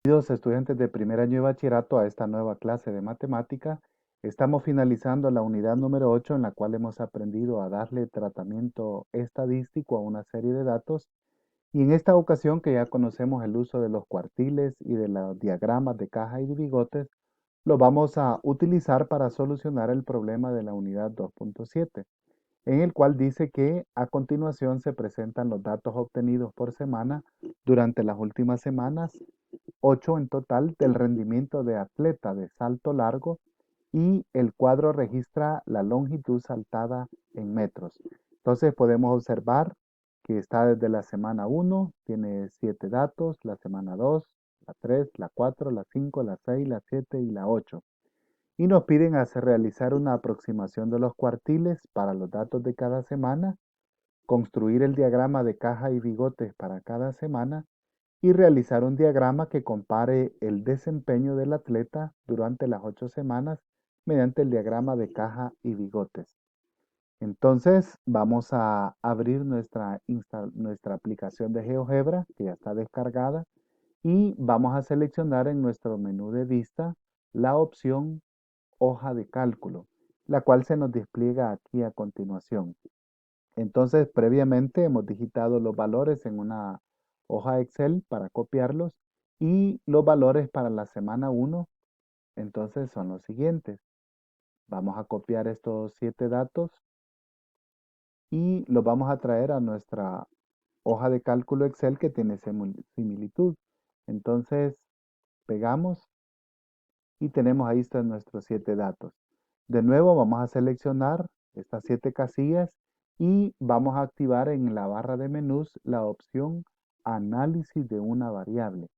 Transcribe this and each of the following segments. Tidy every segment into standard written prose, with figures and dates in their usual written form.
Bienvenidos estudiantes de primer año de bachillerato a esta nueva clase de matemática. Estamos finalizando la unidad número 8 en la cual hemos aprendido a darle tratamiento estadístico a una serie de datos y en esta ocasión que ya conocemos el uso de los cuartiles y de los diagramas de caja y de bigotes, lo vamos a utilizar para solucionar el problema de la unidad 2.7, en el cual dice que a continuación se presentan los datos obtenidos por semana durante las últimas semanas 8 en total del rendimiento de atleta de salto largo y el cuadro registra la longitud saltada en metros. Entonces podemos observar que está desde la semana 1, tiene 7 datos, la semana 2, la 3, la 4, la 5, la 6, la 7 y la 8. Y nos piden realizar una aproximación de los cuartiles para los datos de cada semana, construir el diagrama de caja y bigotes para cada semana y realizar un diagrama que compare el desempeño del atleta durante las 8 semanas mediante el diagrama de caja y bigotes. Entonces vamos a abrir nuestra aplicación de GeoGebra que ya está descargada y vamos a seleccionar en nuestro menú de vista la opción hoja de cálculo, la cual se nos despliega aquí a continuación. Entonces, previamente hemos digitado los valores en una hoja Excel para copiarlos y los valores para la semana 1, entonces son los siguientes. Vamos a copiar estos 7 datos y los vamos a traer a nuestra hoja de cálculo Excel que tiene similitud. Entonces, pegamos y tenemos ahí están nuestros 7 datos. De nuevo, vamos a seleccionar estas 7 casillas y vamos a activar en la barra de menús la opción análisis de una variable.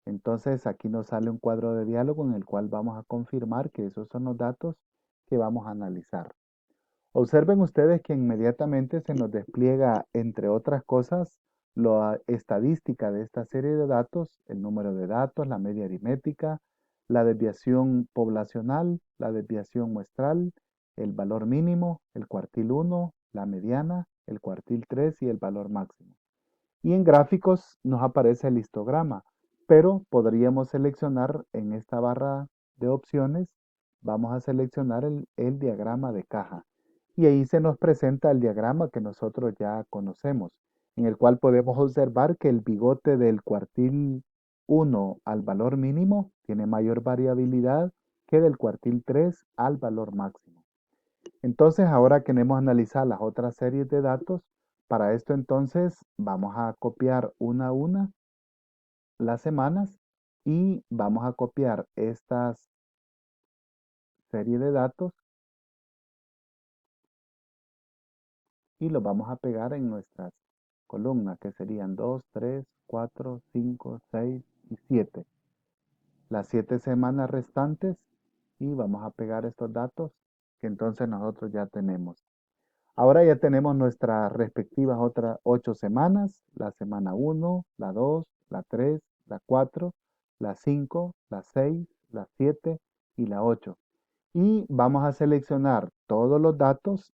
Entonces aquí nos sale un cuadro de diálogo en el cual vamos a confirmar que esos son los datos que vamos a analizar. Observen ustedes que inmediatamente se nos despliega, entre otras cosas, la estadística de esta serie de datos, el número de datos, la media aritmética, la desviación poblacional, la desviación muestral, el valor mínimo, el cuartil 1, la mediana, el cuartil 3 y el valor máximo. Y en gráficos nos aparece el histograma, pero podríamos seleccionar en esta barra de opciones, vamos a seleccionar el diagrama de caja. Y ahí se nos presenta el diagrama que nosotros ya conocemos, en el cual podemos observar que el bigote del cuartil 1 al valor mínimo tiene mayor variabilidad que del cuartil 3 al valor máximo. Entonces, ahora queremos analizar las otras series de datos. Para esto, entonces, vamos a copiar una a una las semanas y vamos a copiar estas series de datos y los vamos a pegar en nuestras columnas, que serían 2, 3, 4, 5, 6 y 7. Las 7 semanas restantes y vamos a pegar estos datos que entonces nosotros ya tenemos. Ahora ya tenemos nuestras respectivas otras 8 semanas, la semana 1, la 2, la 3, la 4, la 5, la 6, la 7 y la 8. Y vamos a seleccionar todos los datos.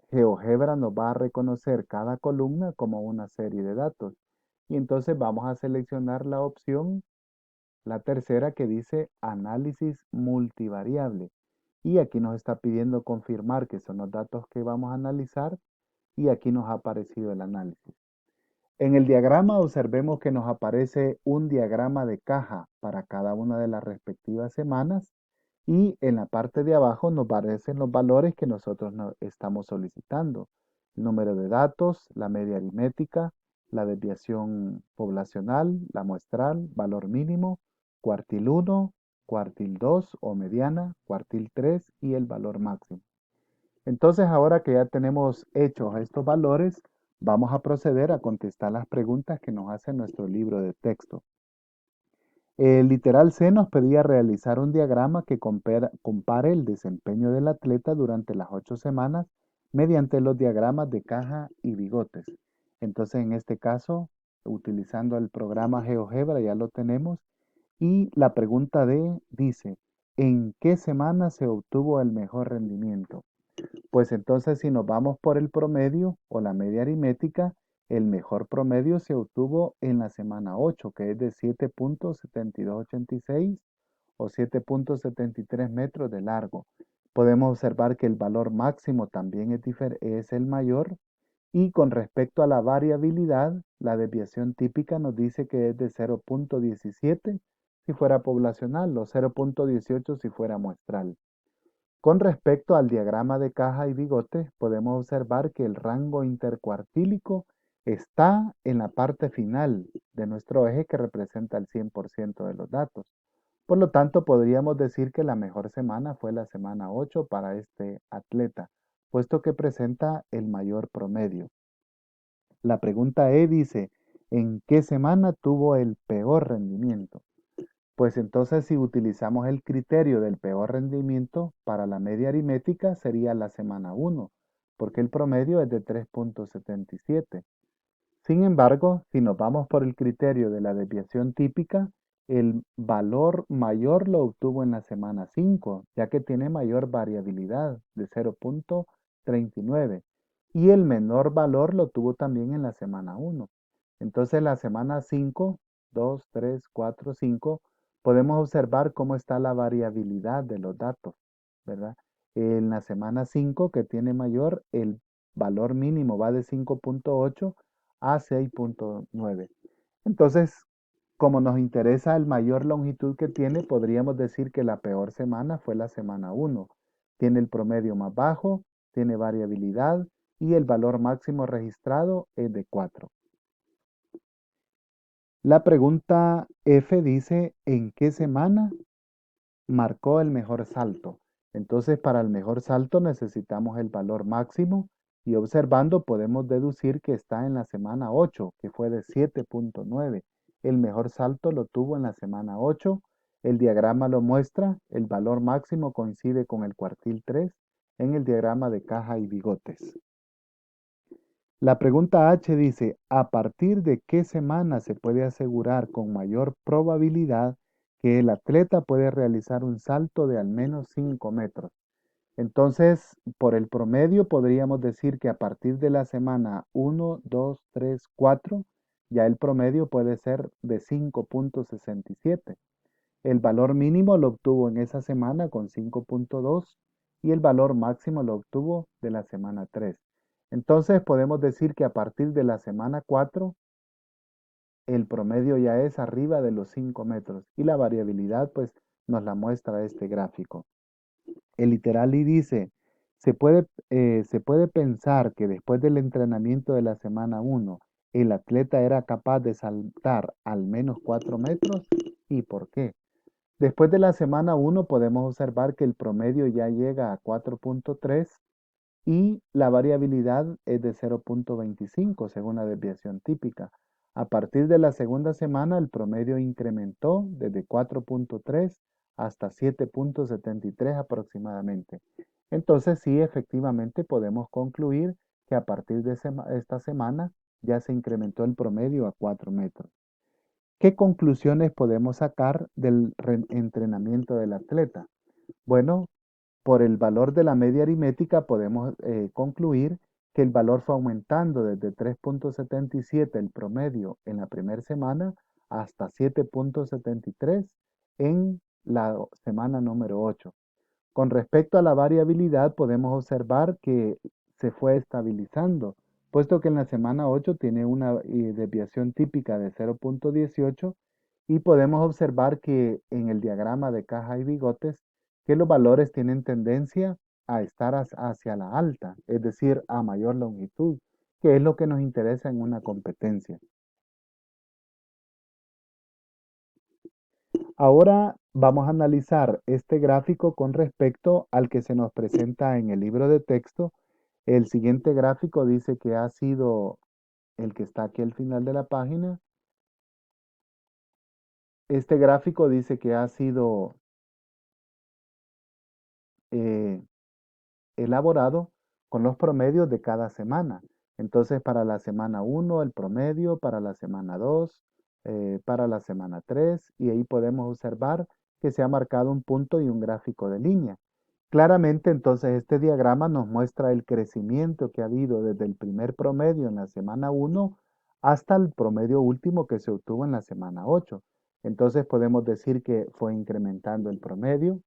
GeoGebra nos va a reconocer cada columna como una serie de datos. Y entonces vamos a seleccionar la opción, la tercera que dice análisis multivariable. Y aquí nos está pidiendo confirmar que son los datos que vamos a analizar y aquí nos ha aparecido el análisis. En el diagrama observemos que nos aparece un diagrama de caja para cada una de las respectivas semanas y en la parte de abajo nos aparecen los valores que nosotros estamos solicitando. El número de datos, la media aritmética, la desviación poblacional, la muestral, valor mínimo, cuartil 1, cuartil 2 o mediana, cuartil 3 y el valor máximo. Entonces, ahora que ya tenemos hechos estos valores, vamos a proceder a contestar las preguntas que nos hace nuestro libro de texto. El literal C nos pedía realizar un diagrama que compare el desempeño del atleta durante las 8 semanas mediante los diagramas de caja y bigotes. Entonces, en este caso, utilizando el programa GeoGebra, ya lo tenemos. Y la pregunta D dice, ¿en qué semana se obtuvo el mejor rendimiento? Pues entonces si nos vamos por el promedio o la media aritmética, El mejor promedio se obtuvo en la semana 8, que es de 7.7286 o 7.73 metros de largo. Podemos observar que el valor máximo también es el mayor. Y con respecto a la variabilidad, la desviación típica nos dice que es de 0.17 si fuera poblacional o 0.18 si fuera muestral. Con respecto al diagrama de caja y bigote, podemos observar que el rango intercuartílico está en la parte final de nuestro eje que representa el 100% de los datos. Por lo tanto, podríamos decir que la mejor semana fue la semana 8 para este atleta, puesto que presenta el mayor promedio. La pregunta E dice, ¿en qué semana tuvo el peor rendimiento? Pues entonces si utilizamos el criterio del peor rendimiento para la media aritmética sería la semana 1, porque el promedio es de 3.77. Sin embargo, si nos vamos por el criterio de la desviación típica, el valor mayor lo obtuvo en la semana 5, ya que tiene mayor variabilidad de 0.39. Y el menor valor lo tuvo también en la semana 1. Entonces, la semana 5, 2, 3, 4, 5, podemos observar cómo está la variabilidad de los datos, ¿verdad? En la semana 5, que tiene mayor, el valor mínimo va de 5.8 a 6.9. Entonces, como nos interesa el mayor longitud que tiene, podríamos decir que la peor semana fue la semana 1. Tiene el promedio más bajo, tiene variabilidad y el valor máximo registrado es de 4. La pregunta F dice, ¿en qué semana marcó el mejor salto? Entonces, para el mejor salto necesitamos el valor máximo y observando podemos deducir que está en la semana 8, que fue de 7.9. El mejor salto lo tuvo en la semana 8. El diagrama lo muestra. El valor máximo coincide con el cuartil 3 en el diagrama de caja y bigotes. La pregunta H dice, ¿a partir de qué semana se puede asegurar con mayor probabilidad que el atleta puede realizar un salto de al menos 5 metros? Entonces, por el promedio podríamos decir que a partir de la semana 1, 2, 3, 4, ya el promedio puede ser de 5.67. El valor mínimo lo obtuvo en esa semana con 5.2 y el valor máximo lo obtuvo de la semana 3. Entonces podemos decir que a partir de la semana 4 el promedio ya es arriba de los 5 metros y la variabilidad pues nos la muestra este gráfico. El literal y dice, se puede pensar que después del entrenamiento de la semana 1 el atleta era capaz de saltar al menos 4 metros. ¿Y por qué? Después de la semana 1 podemos observar que el promedio ya llega a 4.3 y la variabilidad es de 0.25 según la desviación típica. A partir de la segunda semana el promedio incrementó desde 4.3 hasta 7.73 aproximadamente. Entonces sí, efectivamente podemos concluir que a partir de esta semana ya se incrementó el promedio a 4 metros. ¿Qué conclusiones podemos sacar del entrenamiento del atleta? Bueno, por el valor de la media aritmética podemos concluir que el valor fue aumentando desde 3.77 el promedio en la primera semana hasta 7.73 en la semana número 8. Con respecto a la variabilidad, podemos observar que se fue estabilizando, puesto que en la semana 8 tiene una desviación típica de 0.18 y podemos observar que en el diagrama de caja y bigotes, que los valores tienen tendencia a estar hacia la alta, es decir, a mayor longitud, que es lo que nos interesa en una competencia. Ahora vamos a analizar este gráfico con respecto al que se nos presenta en el libro de texto. El siguiente gráfico dice que ha sido el que está aquí al final de la página. Este gráfico dice que ha sido eh, elaborado con los promedios de cada semana. Entonces, para la semana 1, el promedio, para la semana 2, para la semana 3, y ahí podemos observar que se ha marcado un punto y un gráfico de línea. Claramente, entonces, este diagrama nos muestra el crecimiento que ha habido desde el primer promedio en la semana 1 hasta el promedio último que se obtuvo en la semana 8. Entonces podemos decir que fue incrementando el promedio,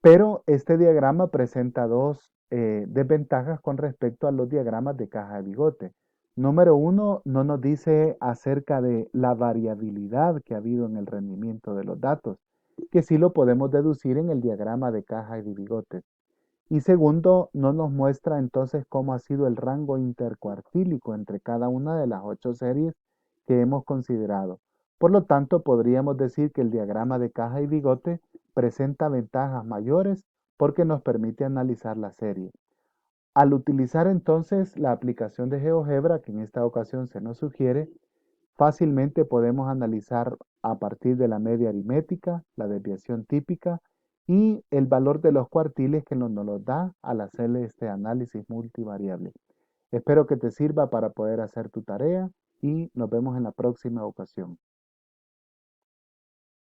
pero este diagrama presenta dos desventajas con respecto a los diagramas de caja de bigote. Número uno, no nos dice acerca de la variabilidad que ha habido en el rendimiento de los datos, que sí lo podemos deducir en el diagrama de caja y de bigote. Y segundo, no nos muestra entonces cómo ha sido el rango intercuartílico entre cada una de las 8 series que hemos considerado. Por lo tanto, podríamos decir que el diagrama de caja y bigote presenta ventajas mayores porque nos permite analizar la serie. Al utilizar entonces la aplicación de GeoGebra, que en esta ocasión se nos sugiere, fácilmente podemos analizar a partir de la media aritmética, la desviación típica y el valor de los cuartiles que nos los da al hacer este análisis multivariable. Espero que te sirva para poder hacer tu tarea y nos vemos en la próxima ocasión.